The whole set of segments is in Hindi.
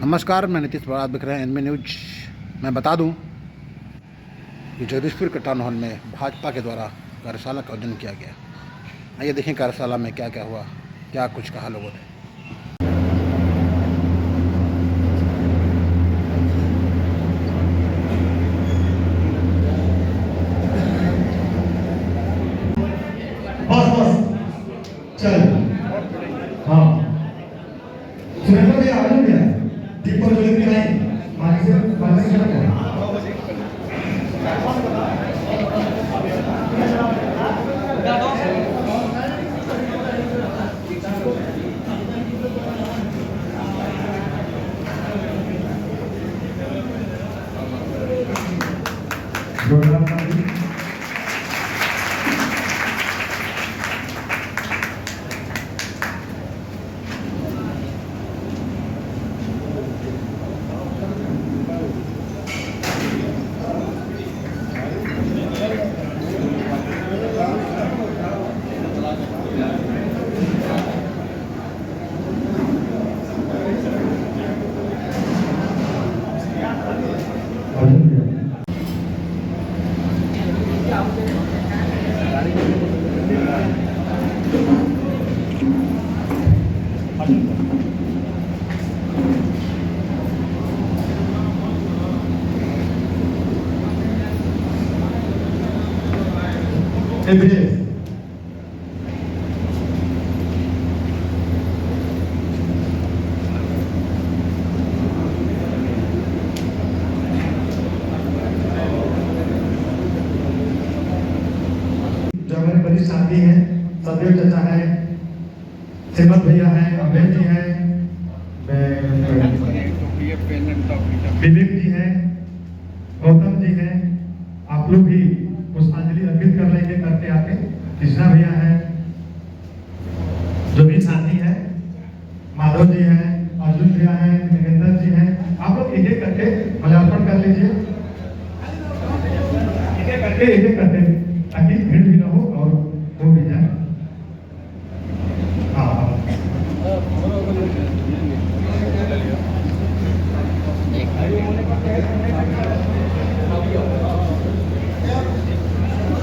नमस्कार, मैं नीतीश बराड़, आप देख रहे हैं एनबी न्यूज। मैं बता दूं कि जगदीशपुर के टाउन हॉल में भाजपा के द्वारा कार्यशाला का आयोजन किया गया। आइए देखें कार्यशाला में क्या क्या हुआ, क्या कुछ कहा लोगों ने। चल हाँ सुरेंद्र जी आगे भी है दीपक जो लेके आए मालिक से क्या बड़ी साथी है, सदैव चचा है, हेमंत भैया है, अभय जी है, विवेक जी है, गौतम जी है। आप लोग भी पुष्पांजलि अर्पित कर लेंगे करके आके। कृष्णा भैया है, जो भी साथी है, माधव जी है, अर्जुन भैया है, नगेंद्र जी है। आप लोग एक एक करके माल्यार्पण कर लीजिए, एक एक करके, ताकि भीड़ भी न हो और हो भी जाए।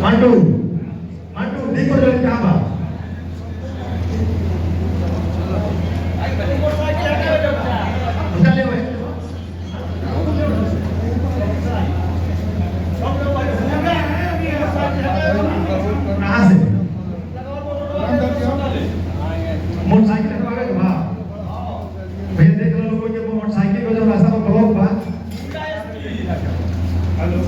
मंटू मंटू देखो जो क्या बात मोटरसाइकिल भैया देख लो लोगों के मोटरसाइकिल को जब ऐसा ब्लॉक बा हेलो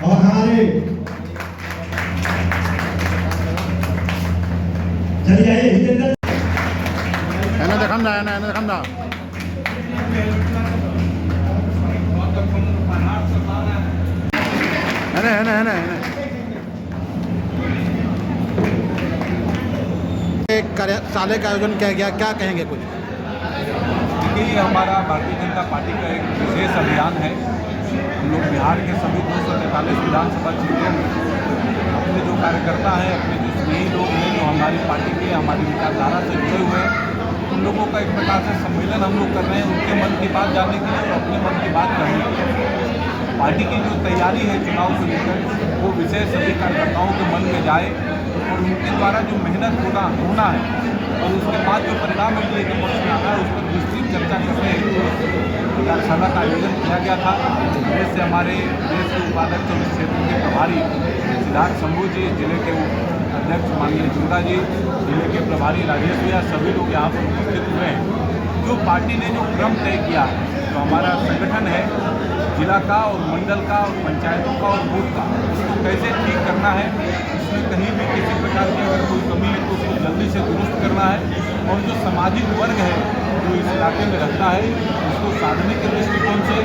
और हमारे चलिए आइए हितेंद्र देखम ना एक कार्यशाला का आयोजन किया गया, क्या कहेंगे कुछ? ये हमारा भारतीय जनता पार्टी का एक विशेष अभियान है। हम लोग बिहार के सभी 243 विधानसभा क्षेत्रों में अपने जो कार्यकर्ता हैं, अपने जो स्नेही लोग हैं, जो हमारी पार्टी के हमारी विचारधारा से जुड़े हुए हैं, उन लोगों का एक प्रकार से सम्मेलन हम लोग कर रहे हैं, उनके मन की बात जानने के लिए और अपने मन की बात करने के लिए। पार्टी की जो तैयारी है चुनाव को लेकर वो विषय सभी कार्यकर्ताओं के मन में जाए और उनके द्वारा जो मेहनत होना है और उसके बाद जो परिणाम मिलने के पक्ष में आना है उस पर विस्तृत चर्चा करने हेतु कार्यशाला का आयोजन किया गया था, जिससे हमारे देश के उपाध्यक्ष और इस क्षेत्र के प्रभारी सिद्धार्थ शंभू जी, जिले के अध्यक्ष माननीय जुंगा जी, जिले के प्रभारी राजेश भैया, सभी लोग यहाँ पर उपस्थित हुए हैं। जो पार्टी ने जो क्रम तय किया है, जो हमारा संगठन है जिला का और मंडल का और पंचायतों का और बूथ का, उसको कैसे ठीक करना है, उसमें कहीं भी किसी प्रकार की अगर कोई कमी है तो उसको जल्दी से दुरुस्त करना है और जो सामाजिक वर्ग है जो इस इलाके में रहता है उसको साधने के दृष्टिकोण से,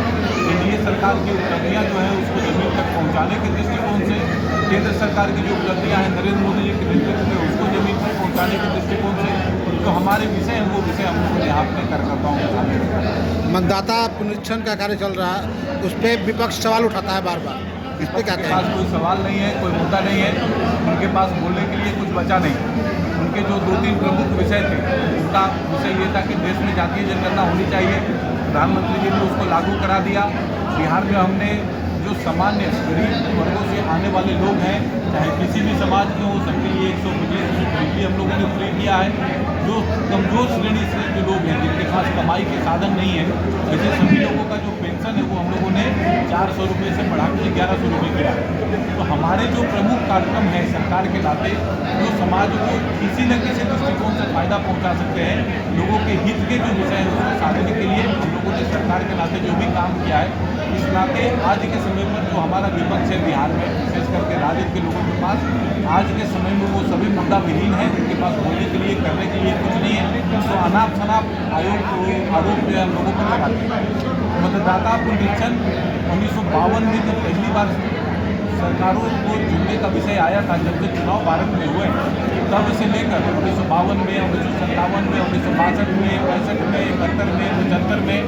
एनडीए सरकार की उपलब्धियाँ जो हैं उसको जमीन तक पहुँचाने के दृष्टिकोण से, केंद्र सरकार की जो उपलब्धियाँ हैं नरेंद्र मोदी जी के नेतृत्व में उसको जमीन तक पहुँचाने के दृष्टिकोण से जो हमारे विषय हैं वो विषय हम लोग यहाँ अपने कार्यकर्ताओं के सामने रखा है। मतदाता पुनरीक्षण का कार्य चल रहा है, उस पर विपक्ष सवाल उठाता है बार बार, इस पर क्या उनके पास कोई सवाल नहीं है, कोई मुद्दा नहीं है, उनके पास बोलने के लिए कुछ बचा नहीं। उनके जो 2-3 प्रमुख विषय थे, उनका विषय ये था कि देश में जातीय जनगणना होनी चाहिए, प्रधानमंत्री जी ने उसको लागू करा दिया। बिहार में हमने जो सामान्य गरीब वर्गों से आने वाले लोग हैं, चाहे किसी भी समाज के हो, सबके लिए 125 बिजली हम लोगों ने फ्री किया है। जो कमजोर श्रेणी से जो लोग हैं जिनके पास कमाई के साधन नहीं है, ऐसे सभी लोगों का जो पेंशन है वो हम लोगों ने 400 रुपये से बढ़ा के 1100 रुपये किया है। तो हमारे जो प्रमुख कार्यक्रम है सरकार के नाते, जो समाज को किसी न किसी दृष्टिकोण से फायदा पहुंचा सकते हैं, लोगों के हित के जो विषय हैं उसको साधने के लिए हम लोगों ने सरकार के नाते जो भी काम किया है, इस नाते आज के समय पर जो हमारा विपक्ष है बिहार में, विशेष करके राजद के लोगों के पास आज के समय में वो सभी मुद्दा विहीन है, उनके पास बोलने के लिए करने के लिए कुछ नहीं है। तो अनाप शनाप आयोग को आरोप जो है हम लोगों पर लगाते हैं। मतदाता पुनरीक्षण 1952 में जब पहली बार सरकारों को चुनने का विषय आया था, जब से चुनाव भारत में हुए तब से लेकर 1952 में, 1957 में, 1962 में, 65 में, 71 में, 75 में,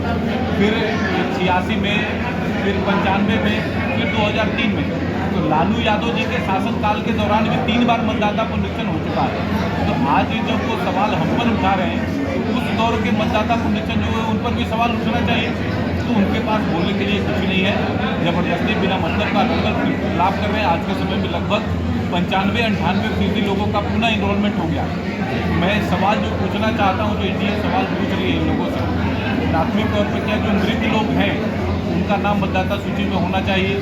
फिर 86 में, फिर 95 में, फिर 2003 में, तो लालू यादव जी के शासनकाल के दौरान भी 3 बार मतदाता पुनरीक्षण हो चुका है। तो आज जब वो सवाल हम पर उठा रहे हैं, तो उस दौर के मतदाता पुनरीक्षण जो है उन पर भी सवाल उठना चाहिए। तो उनके पास बोलने के लिए कुछ नहीं है, जबरदस्ती बिना मतलब का दंगल लाभ कर रहे हैं। आज के समय में लगभग 95-98% लोगों का पुनः इनरोलमेंट हो गया। मैं सवाल जो पूछना चाहता हूँ, जो इंडिया सवाल पूछ रही है इन लोगों से, प्राथमिक तौर पर क्या जो मृत लोग हैं उनका नाम मतदाता सूची में होना चाहिए?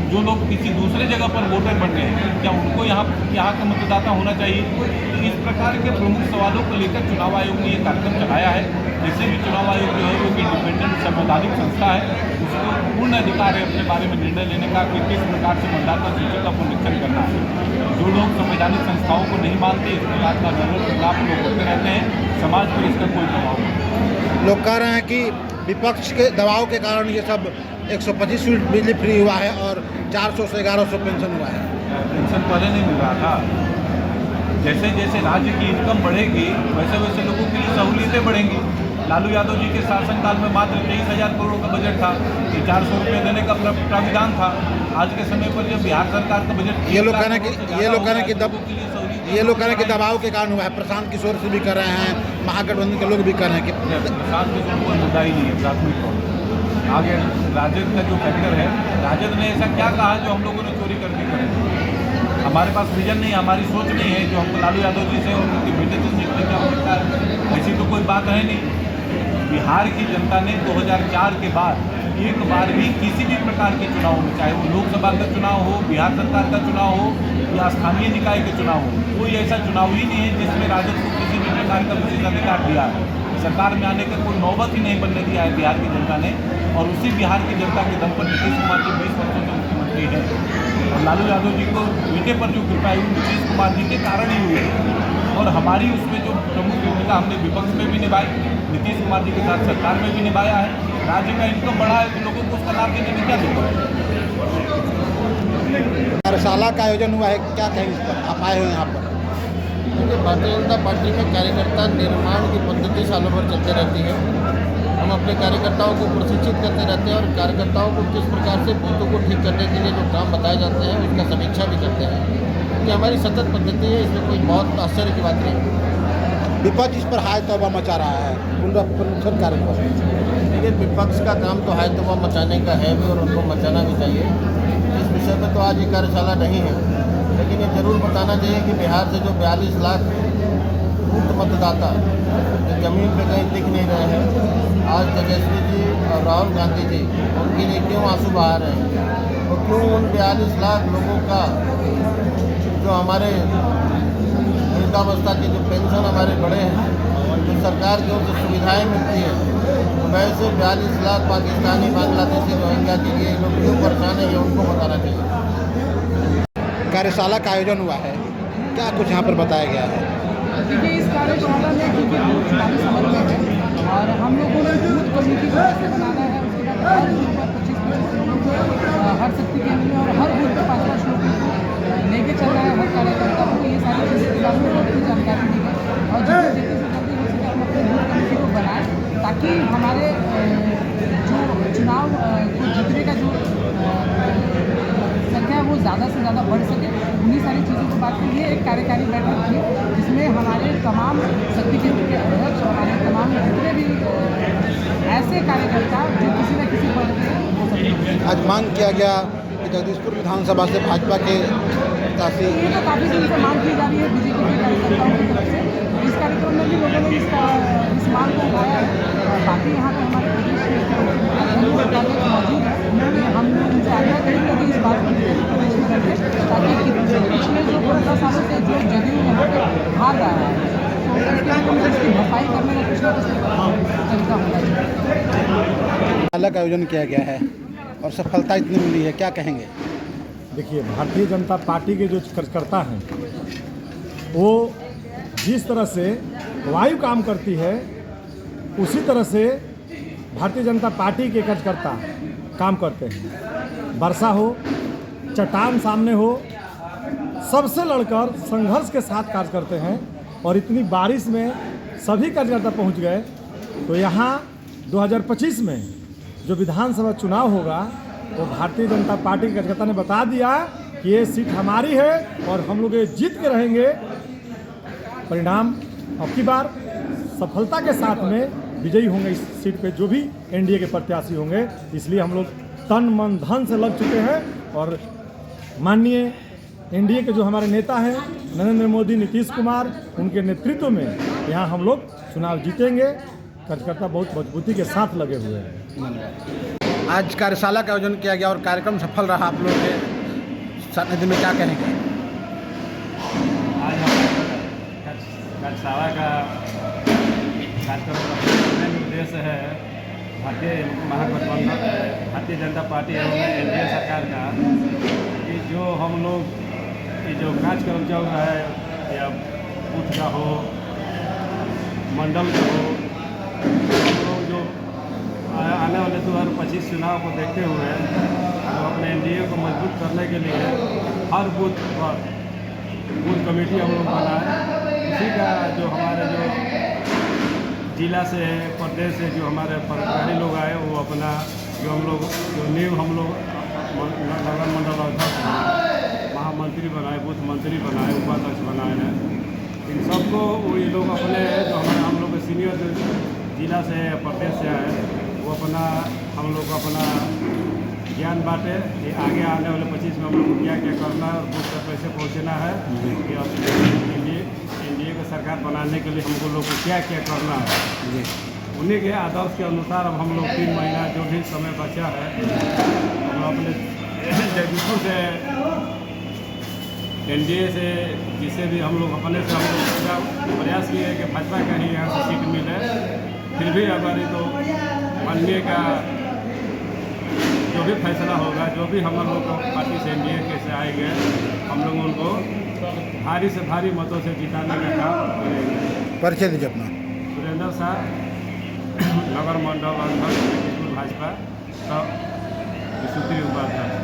जो लोग किसी दूसरे जगह पर वोटर बन गए हैं क्या उनको यहाँ का मतदाता होना चाहिए? तो इस प्रकार के प्रमुख सवालों को लेकर चुनाव आयोग ने ये कार्यक्रम चलाया है। जैसे भी चुनाव आयोग जो है वो इंडिपेंडेंट संवैधानिक संस्था है, उसको पूर्ण अधिकार है अपने बारे में निर्णय लेने का कि किस प्रकार से मतदाता सूची का पुनरीक्षण करना है। जो लोग संवैधानिक संस्थाओं को नहीं मानते, इस प्रकार का खिलाफ लोग करते रहते हैं, समाज पर इसका कोई दबाव नहीं। लोग कह रहे हैं कि विपक्ष के दबाव के कारण ये सब 125 यूनिट बिजली फ्री हुआ है और 400 से 1100 पेंशन हुआ है। पेंशन पहले नहीं मिल रहा था। जैसे जैसे राज्य की इनकम बढ़ेगी वैसे वैसे लोगों के लिए सहूलियतें बढ़ेंगी। लालू यादव जी के शासनकाल में मात्र 23,000 करोड़ का बजट था, ये 400 रुपये देने का प्राविधान था। आज के समय पर जब बिहार सरकार का बजट ये लोग कहने कि दबाव के कारण हुआ है। प्रशांत किशोर से भी कर रहे हैं, महागठबंधन के लोग भी कर रहे हैं कि प्रशांत किशोर कोई मुद्दा ही नहीं है प्राथमिक तौर पर। आगे राजद का जो फैक्टर है, राजद ने ऐसा क्या कहा जो हम लोगों ने चोरी करके करें? हमारे पास विजन नहीं है, हमारी सोच नहीं है जो हमको लालू यादव जी से और उनके बेटे से सीखने की आवश्यकता है। ऐसी तो कोई बात है नहीं। बिहार की जनता ने 2004 के बाद एक बार भी किसी भी प्रकार के चुनाव में, चाहे वो लोकसभा का चुनाव हो, बिहार सरकार का चुनाव हो या स्थानीय निकाय के चुनाव हो, कोई ऐसा चुनाव ही नहीं है जिसमें राजद को किसी भी प्रकार का विशेषाधिकार दिया है। सरकार में आने का कोई नौबत ही नहीं बनने दिया है बिहार की जनता ने। और उसी बिहार की जनता के दम पर नीतीश कुमार जी 20 वर्षों से मुख्यमंत्री है और लालू यादव जी को बेटे पर जो कृपा हुई नीतीश कुमार जी के कारण ही हुई है। और हमारी उसमें जो प्रमुख भूमिका हमने विपक्ष में भी निभाई, नीतीश कुमार जी के साथ सरकार में भी निभाया है। राज्य का इनकम बढ़ा है तो लोगों को उसका लाभ देने में क्या दिक्कत है? कार्यशाला का आयोजन हुआ है, क्या कहेंगे इस पर? आप आए हुए हैं यहाँ पर। क्योंकि भारतीय जनता पार्टी में कार्यकर्ता निर्माण की पद्धति सालों भर चलती रहती है। हम अपने कार्यकर्ताओं को प्रशिक्षित करते रहते हैं और कार्यकर्ताओं को किस प्रकार से बूथों को ठीक करने के लिए जो काम बताए जाते हैं उसका समीक्षा भी करते हैं। ये हमारी सतत पद्धति है, इसमें कोई बहुत आश्चर्य की बात नहीं। विपक्ष इस पर हाय तौबा मचा रहा है पुनरीक्षण कार्य पर। देखिए, विपक्ष का काम तो है तो वह मचाने का है भी और उनको मचाना भी चाहिए। इस विषय पर तो आज ये कार्यशाला नहीं है, लेकिन ये जरूर बताना चाहिए कि बिहार से जो 42 लाख बूथ मतदाता जो जमीन पे कहीं दिख नहीं रहे हैं, आज तेजस्वी जी और राहुल गांधी जी उनके लिए क्यों आंसू बहा रहे हैं और क्यों उन 42 लाख लोगों का जो हमारे वृद्धावस्था के जो पेंशन हमारे बड़े हैं, जो सरकार की ओर से सुविधाएँ मिलती है, वैसे 42 लाख पाकिस्तानी बांग्लादेशी रोहिंग्या के लिए लोग क्यों परेशान है, ये उनको बताना चाहिए। कार्यशाला का आयोजन हुआ है, क्या कुछ यहाँ पर बताया गया है? देखिए, इस कार्यशाला में क्योंकि बूथ चुनावी समर में है और हम लोगों ने बूथ कमेटी को कैसे बनाना है, उसके बाद हर बूथ पर 25-25 लोगों को हर शक्ति केंद्र में और हर बूथ पर 5-5 लोगों को लेके चलना है, हर कार्यकर्ता को ये सारी चीज़ें के बारे में बहुत जानकारी दी गई और जितनी जल्दी से जल्दी हो सके हम अपने बूथ कमेटी को बनाएं ताकि हमारे जो चुनाव को जीतने का जो संख्या है वो ज़्यादा से ज़्यादा बढ़ सके। उन्हीं सारी चीज़ों की बात की। ये एक कार्यकारी बैठक थी जिसमें हमारे तमाम शक्ति केंद्र के अध्यक्ष, हमारे तमाम जितने भी ऐसे कार्यकर्ता जो किसी न किसी पद पे हो सकते हैं। आज मांग किया गया कि जगदीशपुर विधानसभा से भाजपा के प्रत्याशी, ये तो काफ़ी दिन से मांग की जा रही है बीजेपी के कार्यकर्ताओं की तरफ से। इस कार्यक्रम में भी लोगों ने इस मांग को उठाया है। बाकी यहाँ पर हमारे प्रदेश के मौजूद है, उन्होंने हम लोग उनसे आग्रह करेंगे कि इस बात को प्रदेश में रखें ताकि पिछले जो 15 सालों से जो जदयू यहाँ पे हार रहा है तो उसकी भरपाई करने का कुछ ना कुछ तरीका होना चाहिए। अलग आयोजन किया गया है और सफलता इतनी मिली है, क्या कहेंगे? देखिए, भारतीय जनता पार्टी के जो कार्यकर्ता हैं वो जिस तरह से वायु काम करती है उसी तरह से भारतीय जनता पार्टी के कार्यकर्ता काम करते हैं। वर्षा हो, चट्टान सामने हो, सबसे लड़कर संघर्ष के साथ कार्य करते हैं और इतनी बारिश में सभी कार्यकर्ता पहुंच गए। तो यहाँ 2025 में जो विधानसभा चुनाव होगा वो भारतीय जनता पार्टी के कार्यकर्ता ने बता दिया कि ये सीट हमारी है और हम लोग ये जीत के रहेंगे। परिणाम अब की बार सफलता के साथ में विजयी होंगे इस सीट पे जो भी एनडीए के प्रत्याशी होंगे। इसलिए हम लोग तन मन धन से लग चुके हैं और माननीय एनडीए के जो हमारे नेता हैं नरेंद्र मोदी, नीतीश कुमार, उनके नेतृत्व में यहाँ हम लोग चुनाव जीतेंगे। कार्यकर्ता बहुत मजबूती के साथ लगे हुए हैं। आज कार्यशाला का आयोजन किया गया और कार्यक्रम सफल रहा, आप लोगों के सानिध्य में क्या कहेंगे? आज हमारे कार्यशाला का कार्यक्रम का मेन उद्देश्य है भारतीय महागठबंधन, भारतीय जनता पार्टी एवं एनडीए सरकार का कि जो हम लोग ये जो कार्यक्रम चल रहा है या बूथ का हो, मंडल का हो, हम लोग जो आने वाले 2025 चुनाव को देखते हुए हम अपने एनडीए को मजबूत करने के लिए हर बूथ पर बूथ कमेटी हम लोग बनाए। उसी का जो हमारे जो जिला से प्रदेश से जो हमारे पदाधिकारी लोग आए वो अपना जो हम लोग जो नींव हम लोग नगर मंडल अध्यक्ष बनाए, महामंत्री बनाए, बूथ मंत्री बनाए, उपाध्यक्ष बनाए हैं। इन सबको ये लोग अपने जो हमारे हम लोग सीनियर जो जिला से प्रदेश से आए वो अपना हम लोग अपना ज्ञान बांटे कि आगे आने वाले 25 में हम लोग को क्या क्या करना है और बूथ तक कैसे पहुँचना है, कि एनडीए को सरकार बनाने के लिए हमको लोग को क्या क्या करना है। उन्हीं के आदर्श के अनुसार अब हम लोग 3 महीना जो भी समय बचा है हम अपने जगदीशपुर से एनडीए से जिसे भी हम लोग अपने से हम लोग पूरा प्रयास किए कि भाजपा का ही यहाँ से सीट मिले। फिर भी अगर तो माननीय का जो भी फैसला होगा, जो भी हम लोग पार्टी से एनडीए के से आएंगे, हम लोग उनको भारी से भारी मतों से जिताने का काम करेंगे। परिचय दीजिए अपना। सुरेंद्र शाह, नगर मंडल अध्यक्ष भाजपा, सब सूत्री उपाध्यक्ष।